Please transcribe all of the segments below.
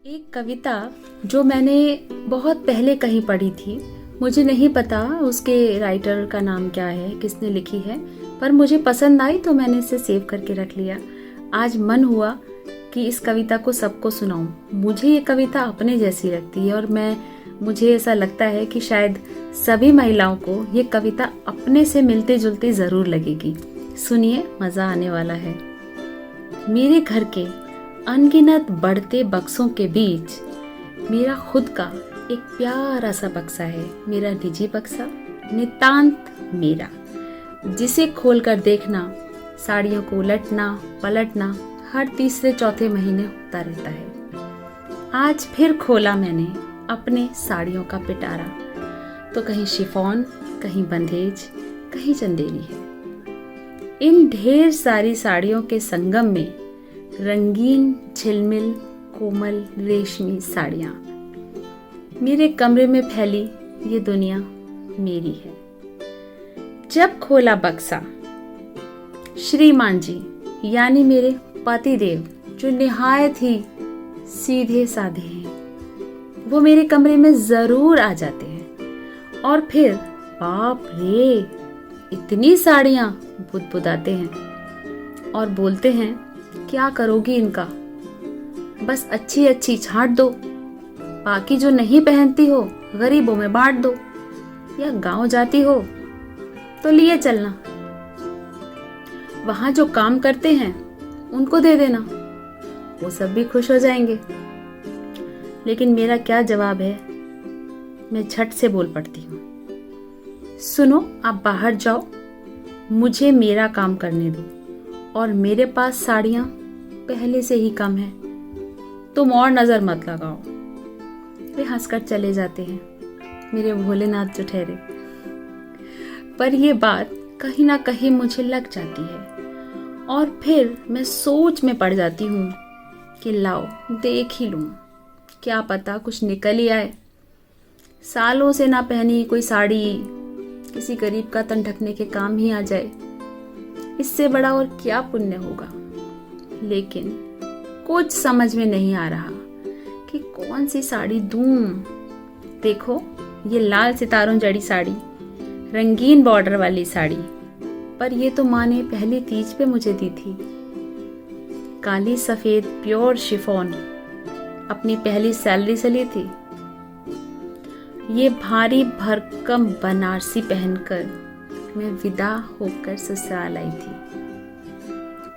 एक कविता जो मैंने बहुत पहले कहीं पढ़ी थी, मुझे नहीं पता उसके राइटर का नाम क्या है, किसने लिखी है, पर मुझे पसंद आई तो मैंने इसे सेव करके रख लिया। आज मन हुआ कि इस कविता को सबको सुनाऊं। मुझे ये कविता अपने जैसी लगती है और मुझे ऐसा लगता है कि शायद सभी महिलाओं को ये कविता अपने से मिलते जुलते जरूर लगेगी। सुनिए, मजा आने वाला है। मेरे घर के अनगिनत बढ़ते बक्सों के बीच मेरा खुद का एक प्यारा सा बक्सा है, मेरा निजी बक्सा, नितांत मेरा, जिसे खोलकर देखना, साड़ियों को उलटना पलटना हर तीसरे चौथे महीने होता रहता है। आज फिर खोला मैंने अपने साड़ियों का पिटारा, तो कहीं शिफॉन, कहीं बंधेज, कहीं चंदेरी है। इन ढेर सारी साड़ियों के संगम में रंगीन झिलमिल कोमल रेशमी साड़ियां, मेरे कमरे में फैली ये दुनिया मेरी है। जब खोला बक्सा, श्रीमान जी यानी मेरे पति देव, जो निहायत ही सीधे साधे हैं, वो मेरे कमरे में जरूर आ जाते हैं और फिर बाप रे इतनी साड़ियां बुदबुदाते हैं और बोलते हैं, क्या करोगी इनका, बस अच्छी अच्छी छांट दो, बाकी जो नहीं पहनती हो गरीबों में बांट दो, या गांव जाती हो तो लिए चलना, वहां जो काम करते हैं उनको दे देना, वो सब भी खुश हो जाएंगे। लेकिन मेरा क्या जवाब है, मैं झट से बोल पड़ती हूँ, सुनो आप बाहर जाओ, मुझे मेरा काम करने दो, और मेरे पास साड़ियां पहले से ही कम है, तुम और नजर मत लगाओ। वे हंसकर चले जाते हैं, मेरे भोलेनाथ जो ठहरे। पर ये बात कहीं ना कहीं मुझे लग जाती है और फिर मैं सोच में पड़ जाती हूँ कि लाओ देख ही लूं, क्या पता कुछ निकल ही आए। सालों से ना पहनी कोई साड़ी किसी गरीब का तन ढकने के काम ही आ जाए, इससे बड़ा और क्या पुण्य होगा। लेकिन कुछ समझ में नहीं आ रहा कि कौन सी साड़ी दूं। देखो ये लाल सितारों जड़ी साड़ी, रंगीन बॉर्डर वाली साड़ी, पर ये तो माँ ने पहली तीज पे मुझे दी थी। काली सफेद प्योर शिफॉन अपनी पहली सैलरी से ली थी। ये भारी भरकम बनारसी पहनकर मैं विदा होकर ससुराल आई थी,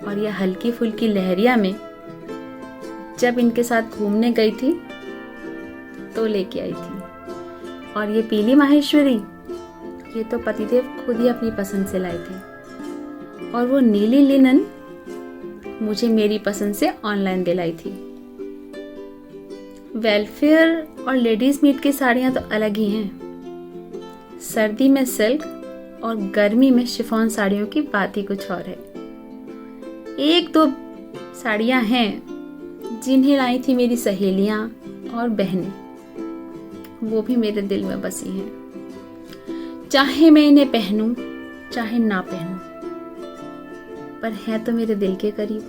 और यह हल्की फुल्की लहरिया में जब इनके साथ घूमने गई थी तो लेके आई थी। और ये पीली माहेश्वरी, ये तो पतिदेव खुद ही अपनी पसंद से लाए थे, और वो नीली लिनन मुझे मेरी पसंद से ऑनलाइन दिलाई थी। वेलफेयर और लेडीज मीट की साड़ियां तो अलग ही हैं। सर्दी में सिल्क और गर्मी में शिफॉन साड़ियों की बात ही कुछ और है। एक दो साड़ियां हैं जिन्हें लाई थी मेरी सहेलियां और बहनें, वो भी मेरे दिल में बसी हैं। चाहे मैं इन्हें पहनूं चाहे ना पहनूं, पर है तो मेरे दिल के करीब।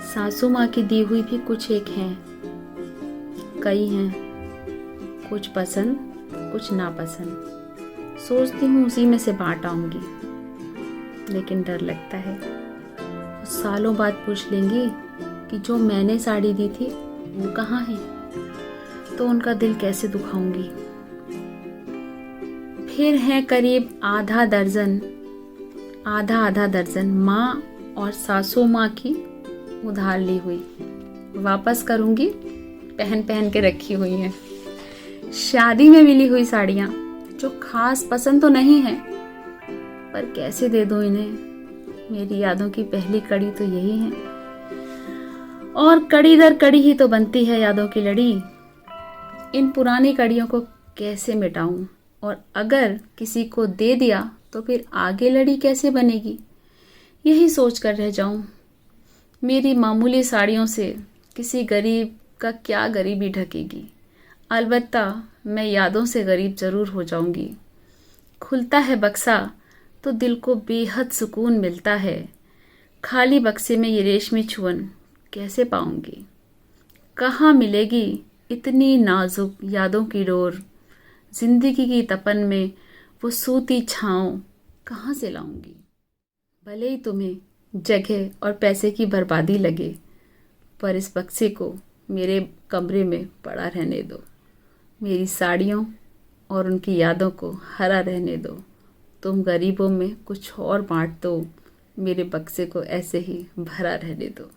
सासू माँ की दी हुई भी कुछ एक हैं, कई हैं, कुछ पसंद कुछ नापसंद। सोचती हूँ उसी में से बांट आऊंगी, लेकिन डर लगता है सालों बाद पूछ लेंगी कि जो मैंने साड़ी दी थी वो कहाँ है, तो उनका दिल कैसे दुखाऊंगी। फिर है करीब आधा आधा दर्जन माँ और सासू माँ की उधार ली हुई, वापस करूंगी, पहन पहन के रखी हुई हैं। शादी में मिली हुई साड़ियाँ जो खास पसंद तो नहीं है, पर कैसे दे दूं इन्हें। मेरी यादों की पहली कड़ी तो यही है, और कड़ी दर कड़ी ही तो बनती है यादों की लड़ी। इन पुरानी कड़ियों को कैसे मिटाऊं, और अगर किसी को दे दिया तो फिर आगे लड़ी कैसे बनेगी, यही सोच कर रह जाऊं। मेरी मामूली साड़ियों से किसी गरीब का क्या गरीबी ढकेगी। अलबत्ता मैं यादों से गरीब जरूर हो जाऊंगी। खुलता है बक्सा तो दिल को बेहद सुकून मिलता है। खाली बक्से में ये रेशमी छुअन कैसे पाऊंगी। कहाँ मिलेगी इतनी नाजुक यादों की डोर, जिंदगी की तपन में वो सूती छाँव कहाँ से लाऊंगी। भले ही तुम्हें जगह और पैसे की बर्बादी लगे, पर इस बक्से को मेरे कमरे में पड़ा रहने दो। मेरी साड़ियों और उनकी यादों को हरा रहने दो। तुम गरीबों में कुछ और बांट दो, मेरे बक्से को ऐसे ही भरा रहने दो।